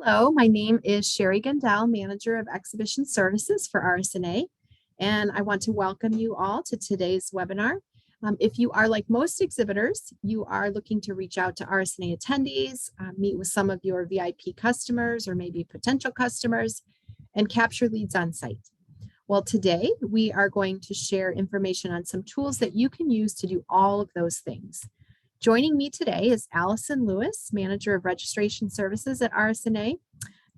Hello, my name is Sherry Gundel, Manager of Exhibition Services for RSNA, and I want to welcome you all to today's webinar. If you are like most exhibitors, you are looking to reach out to RSNA attendees, meet with some of your VIP customers or maybe potential customers, and capture leads on site. Well, today we are going to share information on some tools that you can use to do all of those things. Joining me today is Allison Lewis, Manager of Registration Services at RSNA.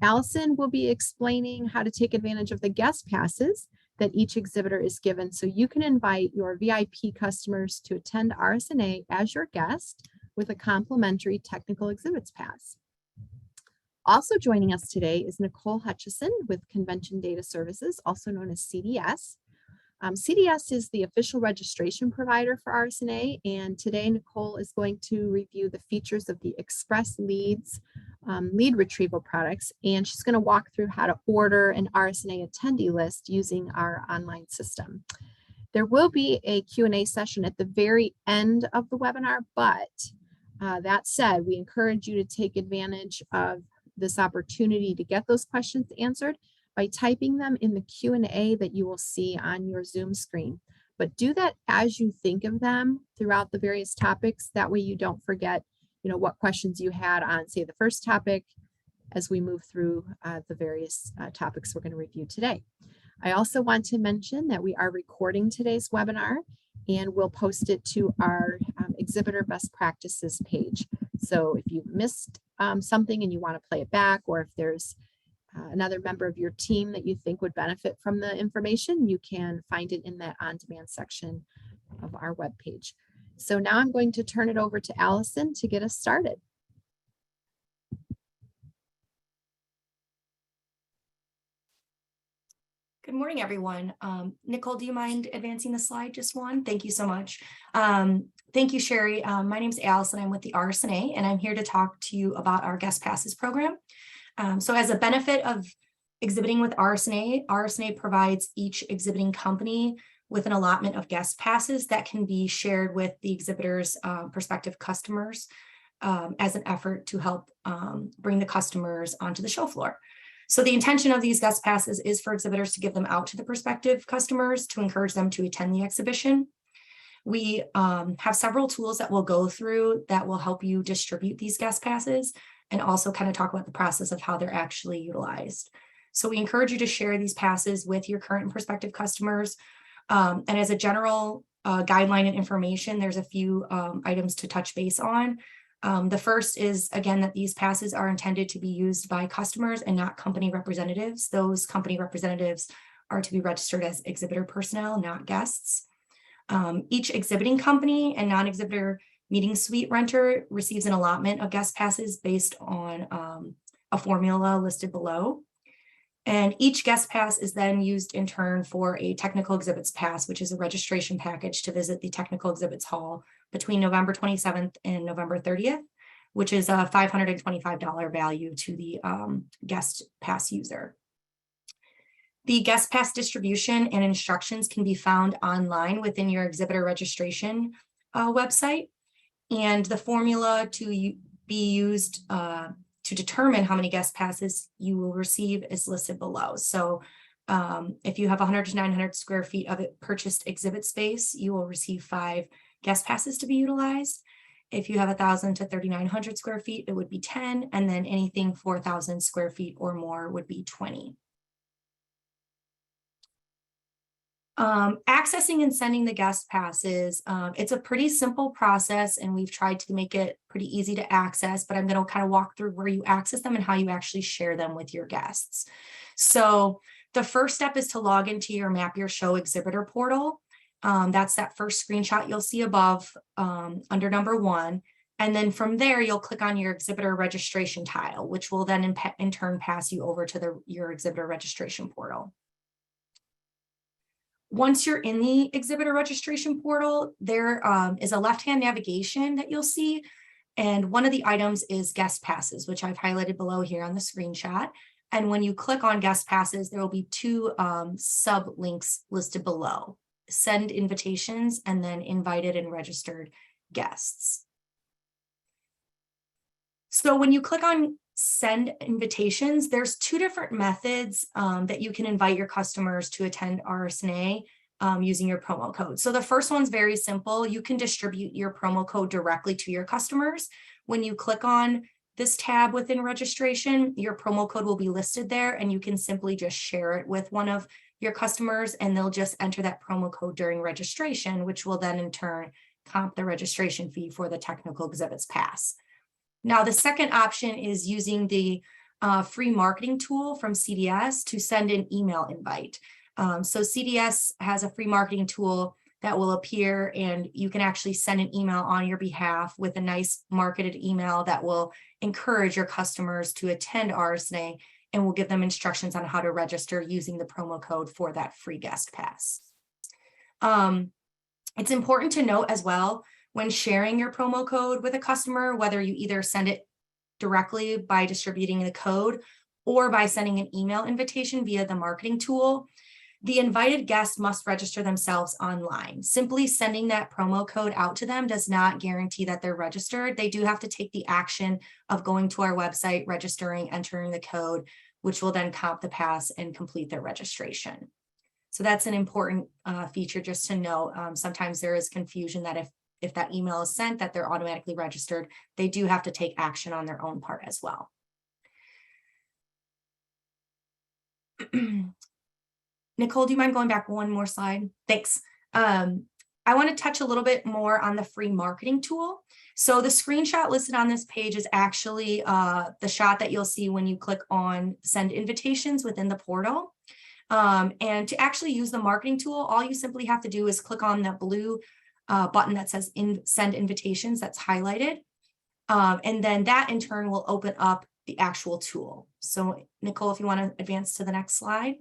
Allison will be explaining how to take advantage of the guest passes that each exhibitor is given so you can invite your VIP customers to attend RSNA as your guest with a complimentary technical exhibits pass. Also joining us today is Nicole Hutchison with Convention Data Services, also known as CDS. CDS is the official registration provider for RSNA, and today Nicole is going to review the features of the XPress Leads lead retrieval products, and she's going to walk through how to order an RSNA attendee list using our online system. There will be a Q&A session at the very end of the webinar, but that said, we encourage you to take advantage of this opportunity to get those questions answered by typing them in the Q&A that you will see on your Zoom screen. But do that as you think of them throughout the various topics. That way you don't forget, what questions you had on, say, the first topic as we move through the various topics we're going to review today. I also want to mention that we are recording today's webinar and we'll post it to our exhibitor best practices page. So if you missed something and you want to play it back, or if there's another member of your team that you think would benefit from the information, you can find it in that on-demand section of our webpage. So now I'm going to turn it over to Allison to get us started. Good morning, everyone. Nicole, do you mind advancing the slide just one? Thank you so much. Thank you, Sherry. My name is Allison. I'm with the RSNA, and I'm here to talk to you about our guest passes program. So as a benefit of exhibiting with RSNA, RSNA provides each exhibiting company with an allotment of guest passes that can be shared with the exhibitors' prospective customers as an effort to help bring the customers onto the show floor. So the intention of these guest passes is for exhibitors to give them out to the prospective customers to encourage them to attend the exhibition. We have several tools that we'll go through that will help you distribute these guest passes, and also kind of talk about the process of how they're actually utilized. So we encourage you to share these passes with your current and prospective customers. And as a general guideline and information, there's a few items to touch base on. The first is, again, that these passes are intended to be used by customers and not company representatives. Those company representatives are to be registered as exhibitor personnel, not guests. Each exhibiting company and non-exhibitor meeting suite renter receives an allotment of guest passes based on a formula listed below. And each guest pass is then used in turn for a technical exhibits pass, which is a registration package to visit the technical exhibits hall between November 27th and November 30th, which is a $525 value to the guest pass user. The guest pass distribution and instructions can be found online within your exhibitor registration website. And the formula to be used to determine how many guest passes you will receive is listed below. So if you have 100 to 900 square feet of purchased exhibit space, you will receive 5 guest passes to be utilized. If you have 1,000 to 3,900 square feet, it would be 10. And then anything 4,000 square feet or more would be 20. Accessing and sending the guest passes, it's a pretty simple process, and we've tried to make it pretty easy to access, but I'm going to kind of walk through where you access them and how you actually share them with your guests. So the first step is to log into your Map Your Show exhibitor portal. That's that first screenshot you'll see above under number 1. And then from there, you'll click on your exhibitor registration tile, which will then in turn pass you over to your exhibitor registration portal. Once you're in the exhibitor registration portal, there is a left-hand navigation that you'll see. And one of the items is guest passes, which I've highlighted below here on the screenshot. And when you click on guest passes, there will be 2 sub-links listed below: send invitations and then invited and registered guests. So when you click on send invitations, there's two different methods that you can invite your customers to attend RSNA using your promo code. So the first one's very simple. You can distribute your promo code directly to your customers. When you click on this tab within registration, your promo code will be listed there, and you can simply just share it with one of your customers, and they'll just enter that promo code during registration, which will then in turn comp the registration fee for the technical exhibits pass. Now, the second option is using the free marketing tool from CDS to send an email invite. So CDS has a free marketing tool that will appear, and you can actually send an email on your behalf with a nice marketed email that will encourage your customers to attend RSNA, and will give them instructions on how to register using the promo code for that free guest pass. It's important to note as well, when sharing your promo code with a customer, whether you either send it directly by distributing the code or by sending an email invitation via the marketing tool, the invited guest must register themselves online. Simply sending that promo code out to them does not guarantee that they're registered. They do have to take the action of going to our website, registering, entering the code, which will then comp the pass and complete their registration. So that's an important feature just to know. Sometimes there is confusion that if that email is sent, that they're automatically registered. They do have to take action on their own part as well. Nicole, do you mind going back one more slide? Thanks. I want to touch a little bit more on the free marketing tool. So the screenshot listed on this page is actually the shot that you'll see when you click on send invitations within the portal. And to actually use the marketing tool, all you simply have to do is click on the blue button that says send invitations that's highlighted. And then that in turn will open up the actual tool. So Nicole, if you want to advance to the next slide.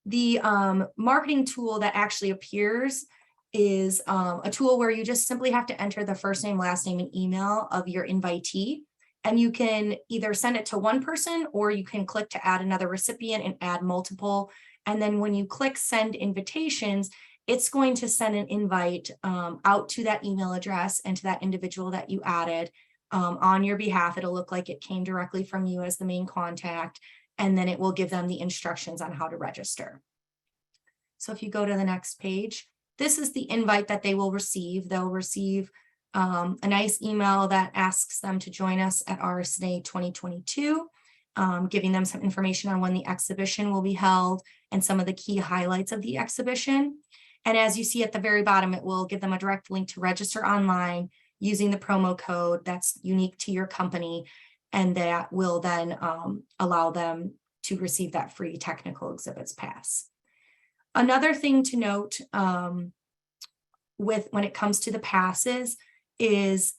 The marketing tool that actually appears is a tool where you just simply have to enter the first name, last name, and email of your invitee. And you can either send it to one person, or you can click to add another recipient and add multiple. And then when you click send invitations, it's going to send an invite out to that email address and to that individual that you added on your behalf. It'll look like it came directly from you as the main contact, and then it will give them the instructions on how to register. So if you go to the next page, this is the invite that they will receive. They'll receive a nice email that asks them to join us at RSNA 2022, giving them some information on when the exhibition will be held and some of the key highlights of the exhibition. And as you see at the very bottom, it will give them a direct link to register online using the promo code that's unique to your company, and that will then allow them to receive that free technical exhibits pass. Another thing to note when it comes to the passes is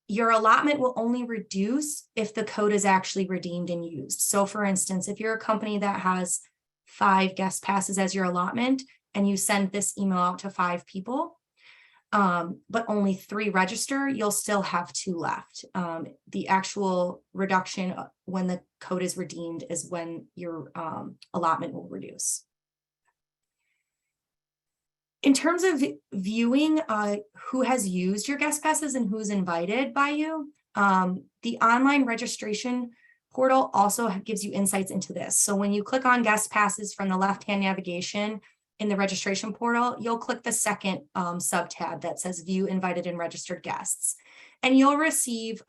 your allotment will only reduce if the code is actually redeemed and used. So for instance, if you're a company that has 5 guest passes as your allotment and you send this email out to 5 people, but only 3 register, you'll still have 2 left. The actual reduction when the code is redeemed is when your allotment will reduce. In terms of viewing who has used your guest passes and who's invited by you, the online registration portal also gives you insights into this. So when you click on guest passes from the left-hand navigation in the registration portal, you'll click the second sub-tab that says view invited and registered guests. And you'll receive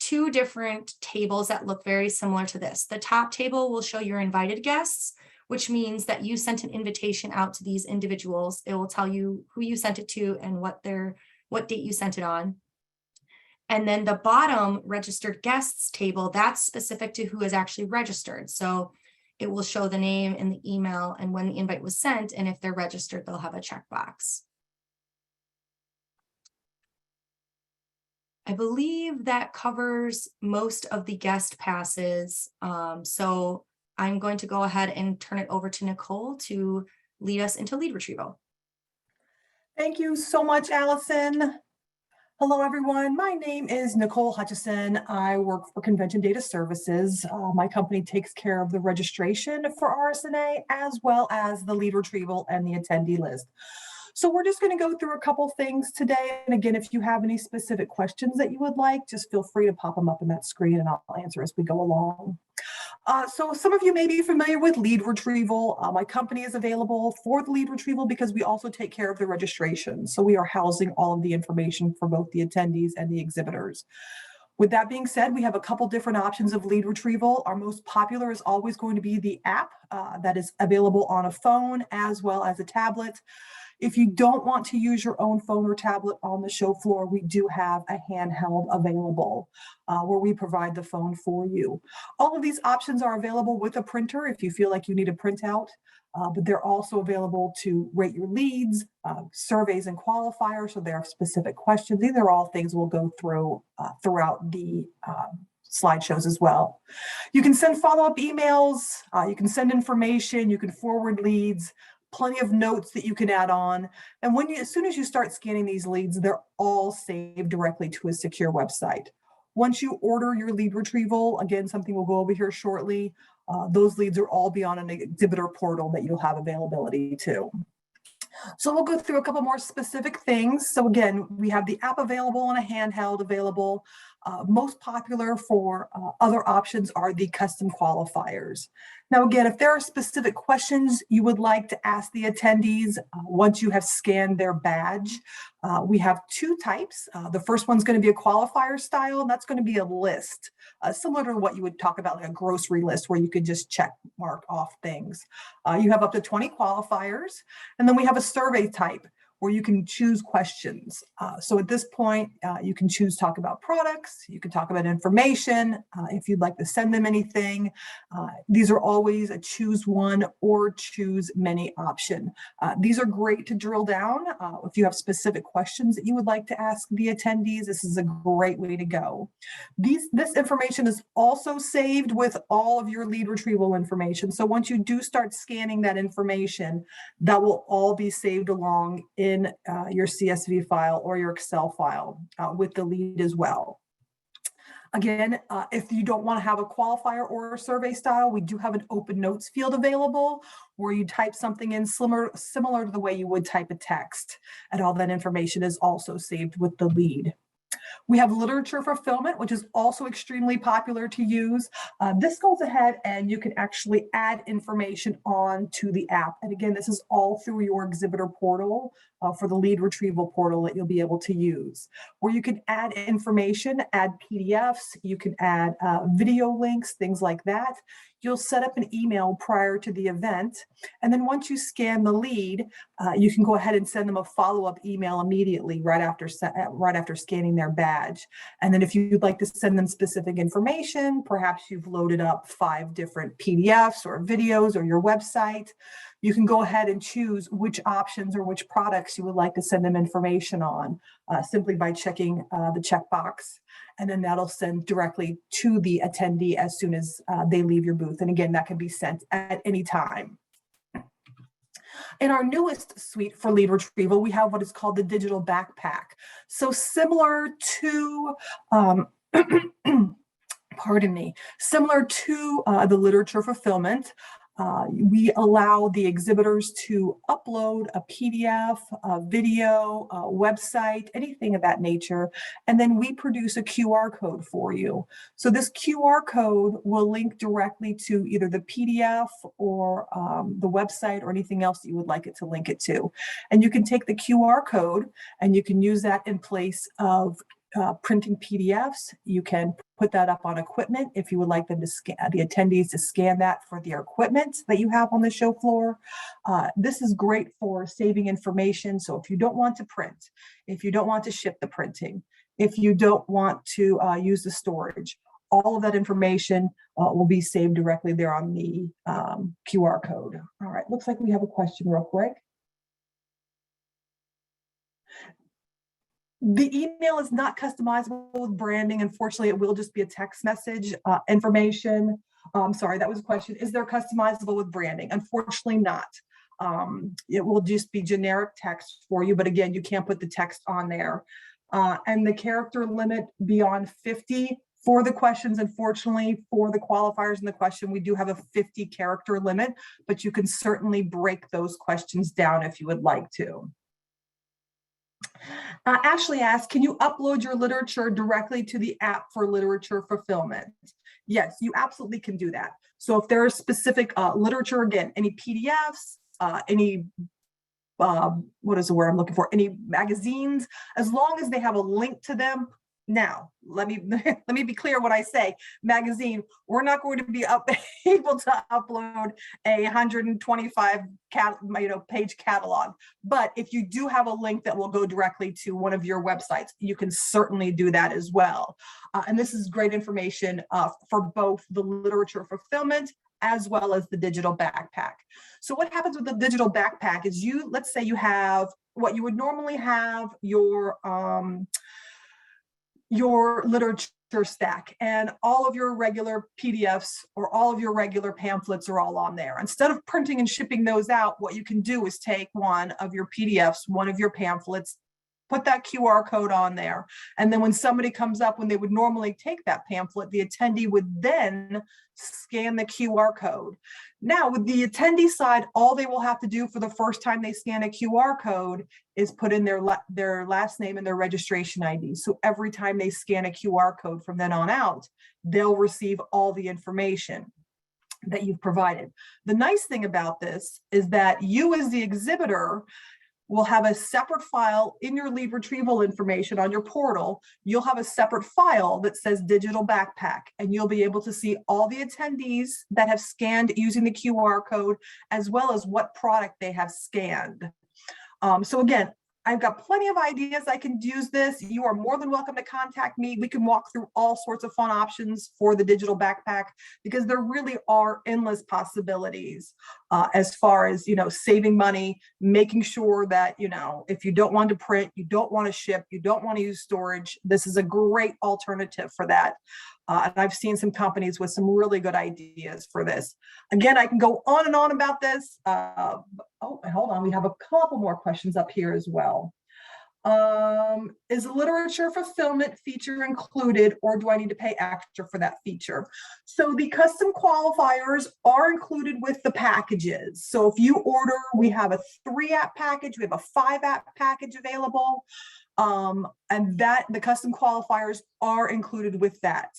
2 different tables that look very similar to this. The top table will show your invited guests, which means that you sent an invitation out to these individuals. It will tell you who you sent it to and what date you sent it on. And then the bottom registered guests table, that's specific to who is actually registered. So it will show the name and the email and when the invite was sent. And if they're registered, they'll have a checkbox. I believe that covers most of the guest passes. So I'm going to go ahead and turn it over to Nicole to lead us into lead retrieval. Thank you so much, Allison. Hello, everyone. My name is Nicole Hutchison. I work for Convention Data Services. My company takes care of the registration for RSNA as well as the lead retrieval and the attendee list. So we're just going to go through a couple things today. And again, if you have any specific questions that you would like, just feel free to pop them up in that screen and I'll answer as we go along. So some of you may be familiar with lead retrieval. My company is available for the lead retrieval because we also take care of the registration. So we are housing all of the information for both the attendees and the exhibitors. With that being said, we have a couple different options of lead retrieval. Our most popular is always going to be the app that is available on a phone as well as a tablet. If you don't want to use your own phone or tablet on the show floor, we do have a handheld available where we provide the phone for you. All of these options are available with a printer if you feel like you need a printout, but they're also available to rate your leads, surveys and qualifiers, so there are specific questions. These are all things we'll go through throughout the slideshows as well. You can send follow-up emails, you can send information, you can forward leads, plenty of notes that you can add on. And as soon as you start scanning these leads, they're all saved directly to a secure website. Once you order your lead retrieval, again, something we'll go over here shortly, those leads are all be on an exhibitor portal that you'll have availability to. So we'll go through a couple more specific things. So again, we have the app available and a handheld available. Most popular for other options are the custom qualifiers. Now, again, if there are specific questions you would like to ask the attendees once you have scanned their badge, we have two types. The first one's going to be a qualifier style, and that's going to be a list, similar to what you would talk about, like a grocery list where you could just check mark off things. You have up to 20 qualifiers, and then we have a survey type where you can choose questions. So at this point, you can choose talk about products, you can talk about information, if you'd like to send them anything. These are always a choose one or choose many option. These are great to drill down. If you have specific questions that you would like to ask the attendees, this is a great way to go. This information is also saved with all of your lead retrieval information. So once you do start scanning that information, that will all be saved along in your CSV file or your Excel file with the lead as well. Again, if you don't want to have a qualifier or a survey style, we do have an open notes field available where you type something in similar to the way you would type a text, and all that information is also saved with the lead. We have literature fulfillment, which is also extremely popular to use. This goes ahead and you can actually add information on to the app. And again, this is all through your exhibitor portal for the lead retrieval portal that you'll be able to use, where you can add information, add PDFs, you can add video links, things like that. You'll set up an email prior to the event. And then once you scan the lead, you can go ahead and send them a follow-up email immediately right after scanning their badge. And then if you'd like to send them specific information, perhaps you've loaded up 5 different PDFs or videos or your website, you can go ahead and choose which options or which products you would like to send them information on simply by checking the checkbox. And then that'll send directly to the attendee as soon as they leave your booth. And again, that can be sent at any time. In our newest suite for lead retrieval, we have what is called the digital backpack. So similar to, pardon me, similar to the literature fulfillment, we allow the exhibitors to upload a PDF, a video, a website, anything of that nature, and then we produce a QR code for you. So this QR code will link directly to either the PDF or the website or anything else that you would like it to link it to. And you can take the QR code and you can use that in place of printing PDFs. You can put that up on equipment if you would like them to the attendees to scan that for their equipment that you have on the show floor. This is great for saving information. So if you don't want to print, if you don't want to ship the printing, if you don't want to use the storage, all of that information will be saved directly there on the QR code. All right, looks like we have a question real quick. The email is not customizable with branding. Unfortunately, it will just be a text message information. Sorry, that was a question. Is there customizable with branding? Unfortunately not. It will just be generic text for you, but again, you can't put the text on there. And the character limit beyond 50 for the questions, unfortunately, for the qualifiers in the question, we do have a 50 character limit, but you can certainly break those questions down if you would like to. Ashley asked, can you upload your literature directly to the app for literature fulfillment? Yes, you absolutely can do that. So if there is specific literature, again, any PDFs, any what is the word I'm looking for? Any magazines, as long as they have a link to them. Now, let me let me be clear when I say magazine. We're not going to be able to upload a 125 page catalog. But if you do have a link that will go directly to one of your websites, you can certainly do that as well. And this is great information for both the literature fulfillment as well as the digital backpack. So what happens with the digital backpack is let's say you have what you would normally have your literature stack, and all of your regular PDFs or all of your regular pamphlets are all on there. Instead of printing and shipping those out, what you can do is take one of your PDFs, one of your pamphlets, put that QR code on there. And then when somebody comes up, when they would normally take that pamphlet, the attendee would then scan the QR code. Now with the attendee side, all they will have to do for the first time they scan a QR code is put in their last name and their registration ID. So every time they scan a QR code from then on out, they'll receive all the information that you've provided. The nice thing about this is that you as the exhibitor will have a separate file in your lead retrieval information on your portal. You'll have a separate file that says digital backpack, and you'll be able to see all the attendees that have scanned using the QR code, as well as what product they have scanned. So again, I've got plenty of ideas I can use this. You are more than welcome to contact me. We can walk through all sorts of fun options for the digital backpack, because there really are endless possibilities as far as, saving money, making sure that, if you don't want to print, you don't want to ship, you don't want to use storage, this is a great alternative for that. And I've seen some companies with some really good ideas for this. Again, I can go on and on about this. Oh, hold on. We have a couple more questions up here as well. Is a literature fulfillment feature included, or do I need to pay extra for that feature? So the custom qualifiers are included with the packages. So if you order, we have a 3-app package, we have a 5-app package available. And that the custom qualifiers are included with that.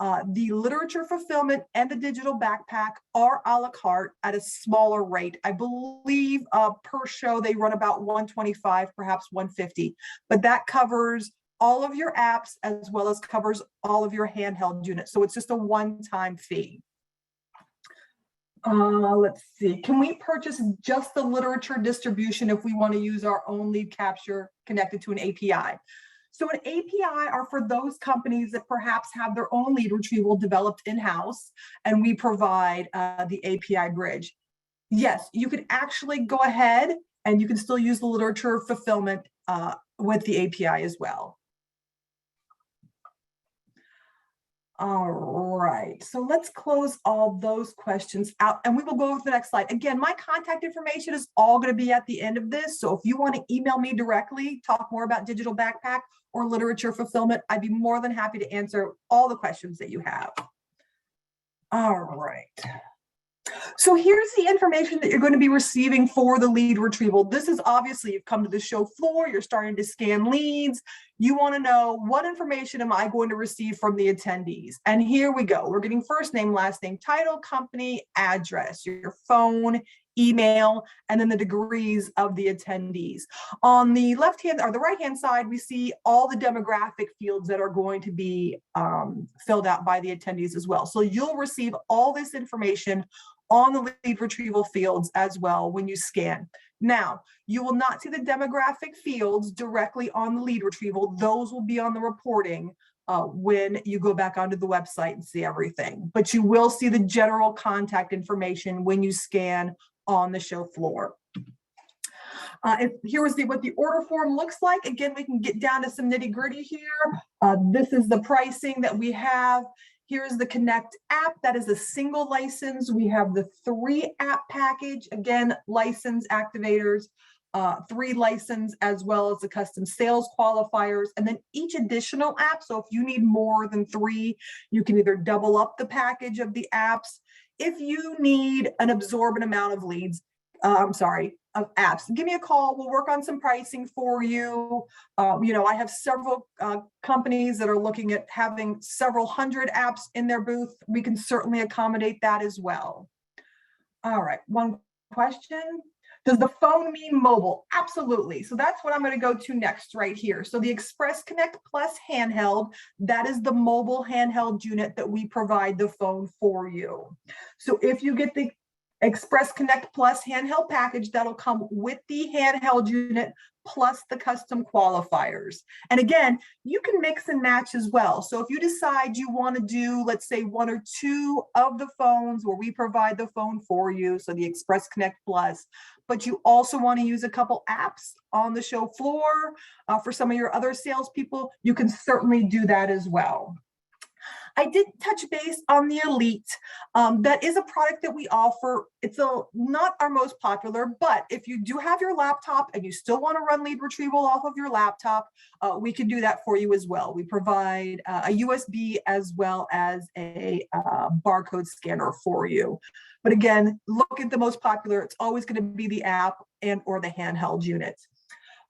The literature fulfillment and the digital backpack are a la carte at a smaller rate. I believe per show they run about $125, perhaps $150, but that covers all of your apps as well as covers all of your handheld units. So it's just a one-time fee. Let's see. Can we purchase just the literature distribution if we want to use our own lead capture connected to an API? So an API are for those companies that perhaps have their own lead retrieval developed in-house, and we provide the API bridge. Yes, you can actually go ahead and you can still use the literature fulfillment with the API as well. All right, so let's close all those questions out and we will go over to the next slide. Again, my contact information is all going to be at the end of this. So if you want to email me directly, talk more about digital backpack or literature fulfillment, I'd be more than happy to answer all the questions that you have. All right. So here's the information that you're going to be receiving for the lead retrieval. This is obviously, you've come to the show floor, you're starting to scan leads. You want to know, what information am I going to receive from the attendees? And here we go. We're getting first name, last name, title, company, address, your phone, email, and then the degrees of the attendees. On the left hand or the right hand side, we see all the demographic fields that are going to be filled out by the attendees as well. So you'll receive all this information on the lead retrieval fields as well when you scan. Now, you will not see the demographic fields directly on the lead retrieval. Those will be on the reporting when you go back onto the website and see everything. But you will see the general contact information when you scan on the show floor. Here is what the order form looks like. Again, we can get down to some nitty gritty here. This is the pricing that we have. Here's the Connect app. That is a single license. We have the 3-app package. Again, license activators, 3 license, as well as the custom sales qualifiers, and then each additional app. So if you need more than 3, you can either double up the package of the apps. If you need an absorbent amount of leads, of apps. Give me a call. We'll work on some pricing for you. I have several companies that are looking at having several hundred apps in their booth. We can certainly accommodate that as well. All right, one question. Does the phone mean mobile? Absolutely. So that's what I'm going to go to next right here. So the XPress Connect Plus handheld, that is the mobile handheld unit that we provide the phone for you. So if you get the XPress Connect Plus handheld package, that'll come with the handheld unit plus the custom qualifiers. And again, you can mix and match as well. So if you decide you want to do, let's say, one or two of the phones where we provide the phone for you, so the XPress Connect Plus, but you also want to use a couple apps on the show floor for some of your other salespeople, you can certainly do that as well. I did touch base on the Elite. That is a product that we offer. It's not our most popular, but if you do have your laptop and you still want to run lead retrieval off of your laptop, we can do that for you as well. We provide a USB as well as a barcode scanner for you. But again, look at the most popular. It's always going to be the app and or the handheld unit.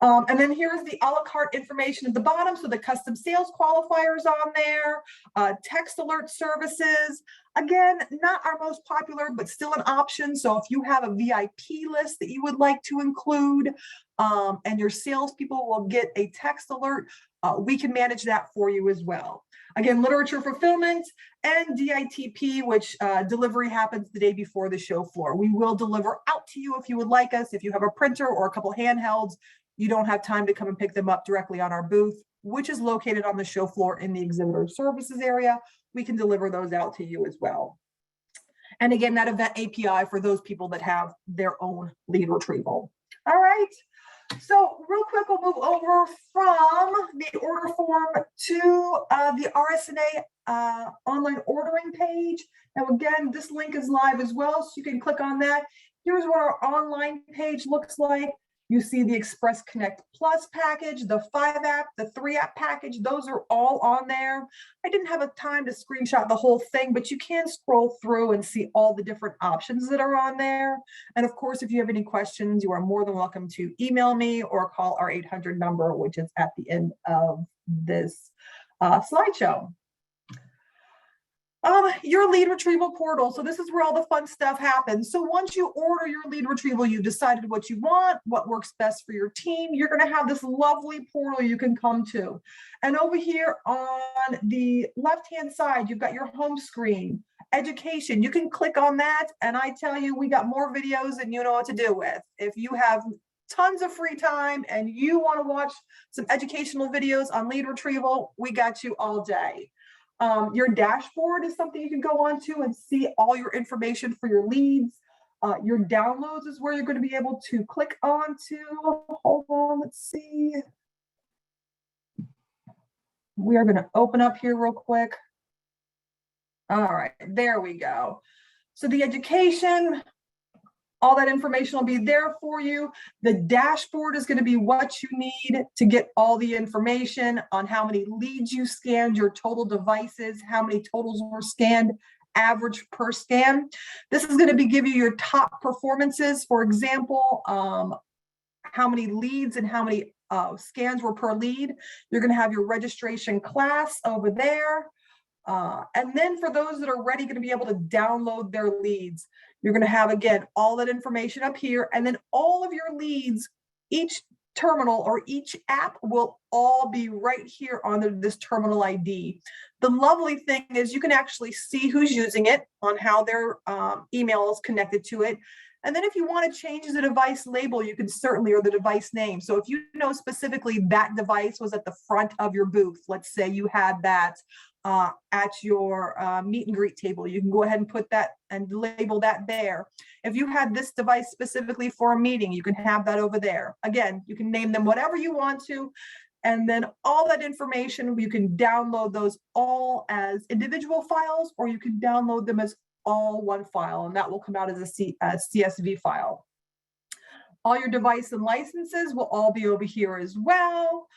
And then here's the a la carte information at the bottom. So the custom sales qualifiers on there, text alert services. Again, not our most popular, but still an option. So if you have a VIP list that you would like to include, and your salespeople will get a text alert, we can manage that for you as well. Again, literature fulfillment and DITP, which delivery happens the day before the show floor. We will deliver out to you if you would like us. If you have a printer or a couple handhelds, you don't have time to come and pick them up directly on our booth, which is located on the show floor in the exhibitor services area. We can deliver those out to you as well. And again, that event API for those people that have their own lead retrieval. All right. So real quick, we'll move over from the order form to the RSNA online ordering page. Now, again, this link is live as well, so you can click on that. Here's what our online page looks like. You see the XPress Connect Plus package, the 5-app, the 3-app package. Those are all on there. I didn't have a time to screenshot the whole thing, but you can scroll through and see all the different options that are on there. And of course, if you have any questions, you are more than welcome to email me or call our 800 number, which is at the end of this slideshow. Your lead retrieval portal. So this is where all the fun stuff happens. So once you order your lead retrieval, you've decided what you want, what works best for your team. You're going to have this lovely portal you can come to. And over here on the left-hand side, you've got your home screen, education. You can click on that. And I tell you, we got more videos than you know what to do with. If you have tons of free time and you want to watch some educational videos on lead retrieval, we got you all day. Your dashboard is something you can go on to and see all your information for your leads. Your downloads is where you're going to be able to click on to. Hold on, let's see. We are going to open up here real quick. All right, there we go. So the education, all that information will be there for you. The dashboard is going to be what you need to get all the information on how many leads you scanned, your total devices, how many totals were scanned, average per scan. This is going to give you your top performances. For example, how many leads and how many scans were per lead. You're going to have your registration class over there. And then for those that are already going to be able to download their leads, you're going to have, again, all that information up here. And then all of your leads, each terminal or each app will all be right here under this terminal ID. The lovely thing is you can actually see who's using it on how their email is connected to it. And then if you want to change the device label, you can certainly, or the device name. So if you know specifically that device was at the front of your booth, let's say you had that at your meet and greet table, you can go ahead and put that and label that there. If you had this device specifically for a meeting, you can have that over there. Again, you can name them whatever you want to. And then all that information, you can download those all as individual files, or you can download them as all one file, and that will come out as a CSV file. All your device and licenses will all be over here as well.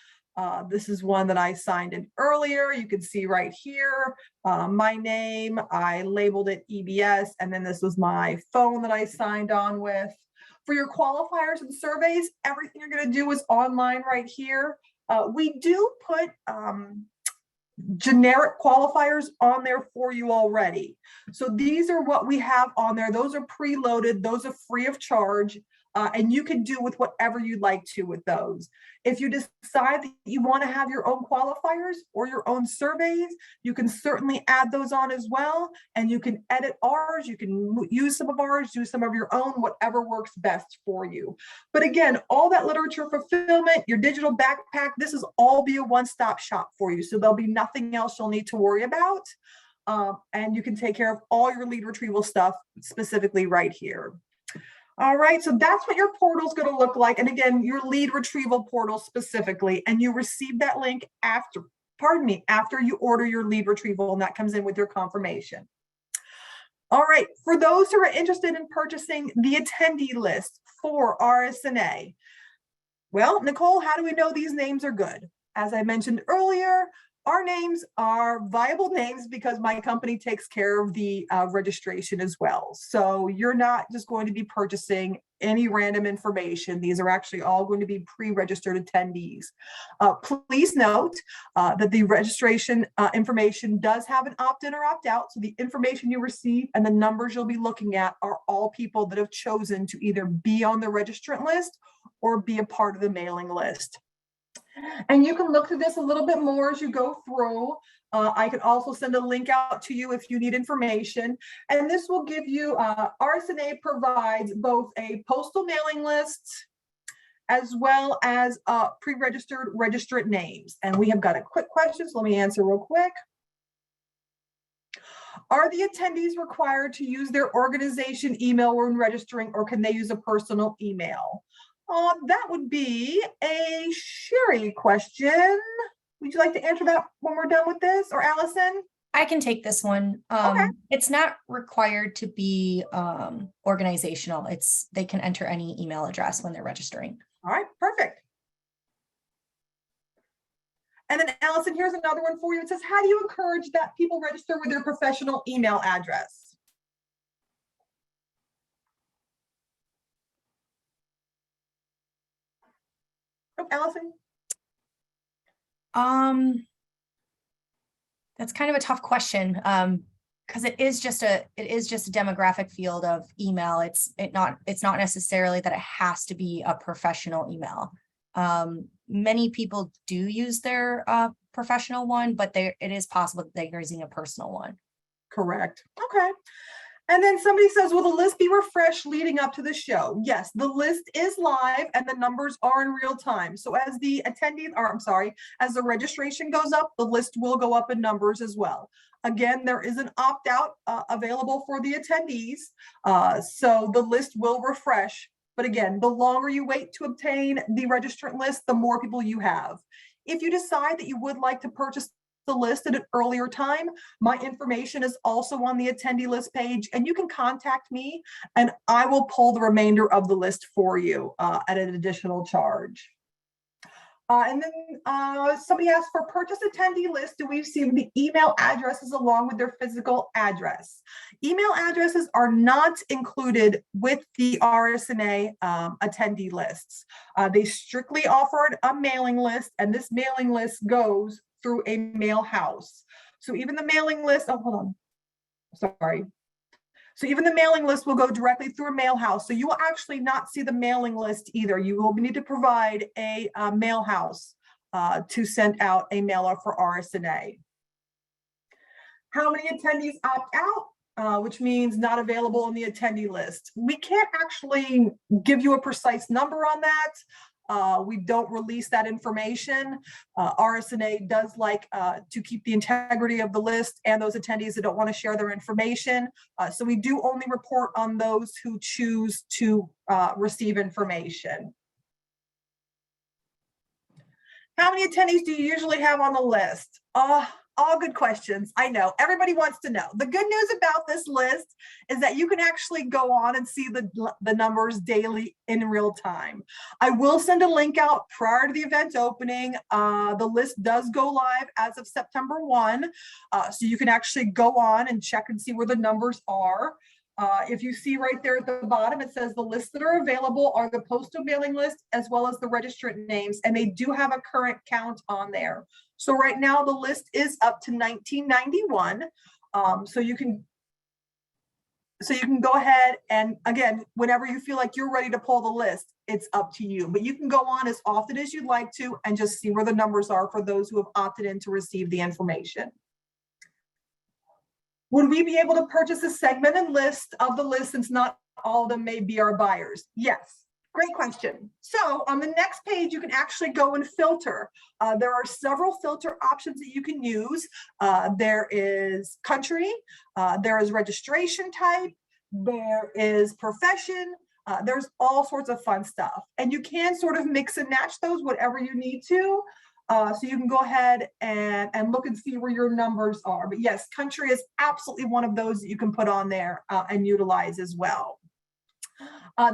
This is one that I signed in earlier. You can see right here, my name, I labeled it EBS, and then this was my phone that I signed on with. For your qualifiers and surveys, everything you're going to do is online right here. We do put generic qualifiers on there for you already. So these are what we have on there. Those are preloaded. Those are free of charge. And you can do with whatever you'd like to with those. If you decide that you want to have your own qualifiers or your own surveys, you can certainly add those on as well. And you can edit ours. You can use some of ours, do some of your own, whatever works best for you. But again, all that literature fulfillment, your digital backpack, this is all be a one-stop shop for you. So there'll be nothing else you'll need to worry about. And you can take care of all your lead retrieval stuff specifically right here. All right, so that's what your portal is going to look like. And again, your lead retrieval portal specifically, and you receive that link after, after you order your lead retrieval, and that comes in with your confirmation. All right, for those who are interested in purchasing the attendee list for RSNA, well, Nicole, how do we know these names are good? As I mentioned earlier, our names are viable names because my company takes care of the registration as well. So you're not just going to be purchasing any random information. These are actually all going to be pre-registered attendees. Please note that the registration information does have an opt-in or opt-out. So the information you receive and the numbers you'll be looking at are all people that have chosen to either be on the registrant list or be a part of the mailing list. And you can look through this a little bit more as you go through. I can also send a link out to you if you need information. And this will give you, RSNA provides both a postal mailing list as well as pre-registered registrant names. And we have got a quick question, so let me answer real quick. Are the attendees required to use their organization email when registering, or can they use a personal email? That would be a Sherry question. Would you like to answer that when we're done with this, or Allison? I can take this one. Okay. It's not required to be organizational. They can enter any email address when they're registering. All right, perfect. And then Allison, here's another one for you. It says, how do you encourage that people register with their professional email address? Oh, Allison? That's kind of a tough question, because it is just a demographic field of email. It's not necessarily that it has to be a professional email. Many people do use their professional one, but it is possible that they're using a personal one. Correct. Okay. And then somebody says, will the list be refreshed leading up to the show? Yes, the list is live and the numbers are in real time. So as the attendees, or I'm sorry, as the registration goes up, the list will go up in numbers as well. Again, there is an opt-out available for the attendees. So the list will refresh. But again, the longer you wait to obtain the registrant list, the more people you have. If you decide that you would like to purchase the list at an earlier time, my information is also on the attendee list page, and you can contact me and I will pull the remainder of the list for you at an additional charge. And then somebody asked, for purchase attendee list, do we receive the email addresses along with their physical address? Email addresses are not included with the RSNA attendee lists. They strictly offered a mailing list, and this mailing list goes through a mail house. So even the mailing list, oh, hold on, sorry. So even the mailing list will go directly through a mail house. So you will actually not see the mailing list either. You will need to provide a mail house to send out a mailer for RSNA. How many attendees opt out, which means not available on the attendee list? We can't actually give you a precise number on that. We don't release that information. RSNA does like to keep the integrity of the list and those attendees that don't want to share their information. So we do only report on those who choose to receive information. How many attendees do you usually have on the list? All good questions. I know everybody wants to know. The good news about this list is that you can actually go on and see the numbers daily in real time. I will send a link out prior to the event opening. The list does go live as of September 1. So you can actually go on and check and see where the numbers are. If you see right there at the bottom, it says the lists that are available are the postal mailing list as well as the registrant names, and they do have a current count on there. So right now the list is up to 1991. So you can go ahead and, again, whenever you feel like you're ready to pull the list, it's up to you. But you can go on as often as you'd like to and just see where the numbers are for those who have opted in to receive the information. Would we be able to purchase a segment and list of the list since not all of them may be our buyers? Yes. Great question. So on the next page, you can actually go and filter. There are several filter options that you can use. There is country, there is registration type, there is profession, there's all sorts of fun stuff. And you can sort of mix and match those whatever you need to. So you can go ahead and look and see where your numbers are. But yes, country is absolutely one of those that you can put on there and utilize as well.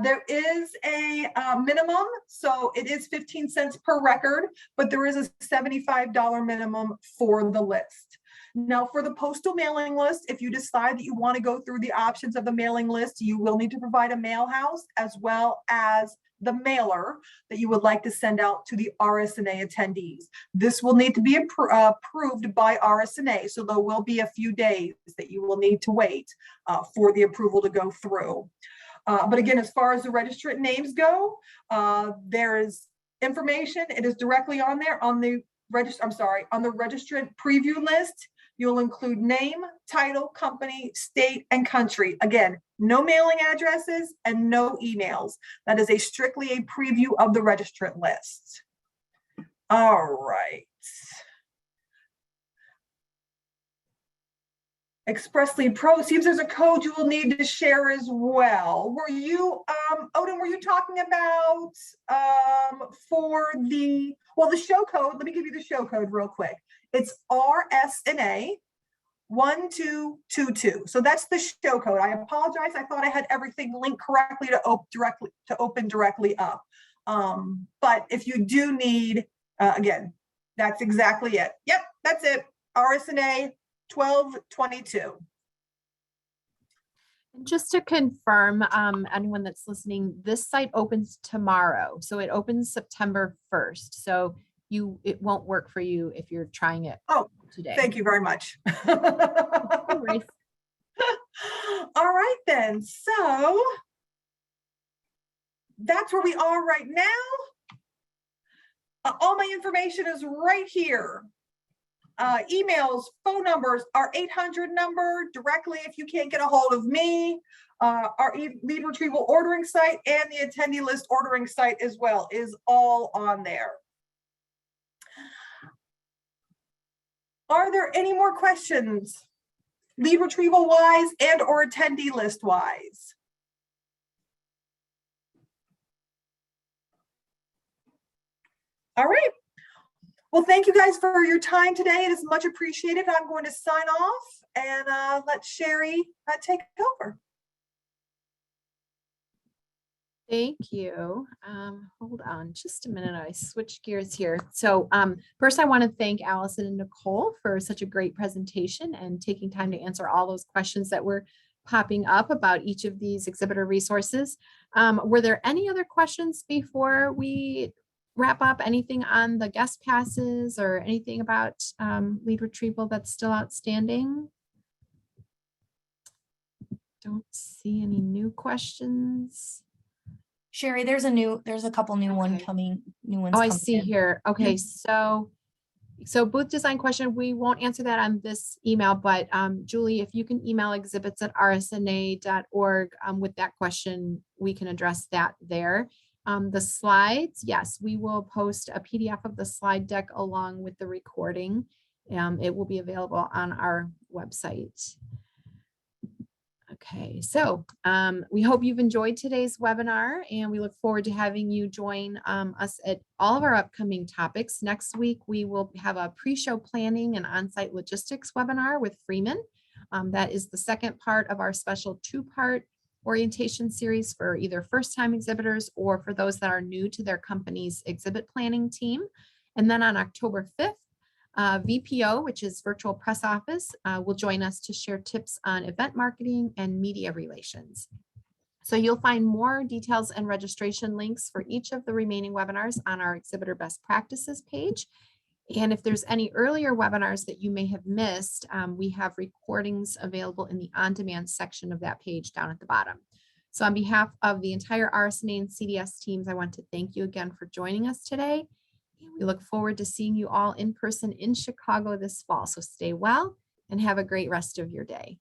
There is a minimum, so it is 15 cents per record, but there is a $75 minimum for the list. Now, for the postal mailing list, if you decide that you want to go through the options of the mailing list, you will need to provide a mail house as well as the mailer that you would like to send out to the RSNA attendees. This will need to be approved by RSNA, so there will be a few days that you will need to wait for the approval to go through. But again, as far as the registrant names go, there is information. It is directly on there on the on the registrant preview list. You'll include name, title, company, state, and country. Again, no mailing addresses and no emails. That is strictly a preview of the registrant list. All right. Express Lead Pro, seems there's a code you will need to share as well. Were you, Odin, were you talking about for the show code? Let me give you the show code real quick. It's RSNA 1222. So that's the show code. I apologize. I thought I had everything linked correctly to open directly up. But if you do need, again, that's exactly it. Yep, that's it. RSNA 1222. Just to confirm, anyone that's listening, this site opens tomorrow. So it opens September 1st. So it won't work for you if you're trying it today. Thank you very much. No worries. All right then. So that's where we are right now. All my information is right here. Emails, phone numbers, our 800 number directly if you can't get a hold of me, our lead retrieval ordering site and the attendee list ordering site as well is all on there. Are there any more questions, lead retrieval wise and or attendee list wise? All right. Well, thank you guys for your time today. It is much appreciated. I'm going to sign off and let Sherry take over. Thank you. Hold on just a minute. I switched gears here. So first I want to thank Allison and Nicole for such a great presentation and taking time to answer all those questions that were popping up about each of these exhibitor resources. Were there any other questions before we wrap up? Anything on the guest passes or anything about lead retrieval that's still outstanding? Don't see any new questions. Sherry, there's a couple new ones coming. Oh, I see here. Okay, so booth design question, we won't answer that on this email, but Julie, if you can email exhibits@rsna.org with that question, we can address that there. The slides, yes, we will post a PDF of the slide deck along with the recording. It will be available on our website. Okay, so we hope you've enjoyed today's webinar and we look forward to having you join us at all of our upcoming topics. Next week, we will have a pre-show planning and on-site logistics webinar with Freeman. That is the second part of our special two-part orientation series for either first-time exhibitors or for those that are new to their company's exhibit planning team. And then on October 5th, VPO, which is Virtual Press Office, will join us to share tips on event marketing and media relations. So you'll find more details and registration links for each of the remaining webinars on our Exhibitor Best Practices page. And if there's any earlier webinars that you may have missed, we have recordings available in the on-demand section of that page down at the bottom. So on behalf of the entire RSNA and CDS teams, I want to thank you again for joining us today. And we look forward to seeing you all in person in Chicago this fall. So stay well and have a great rest of your day.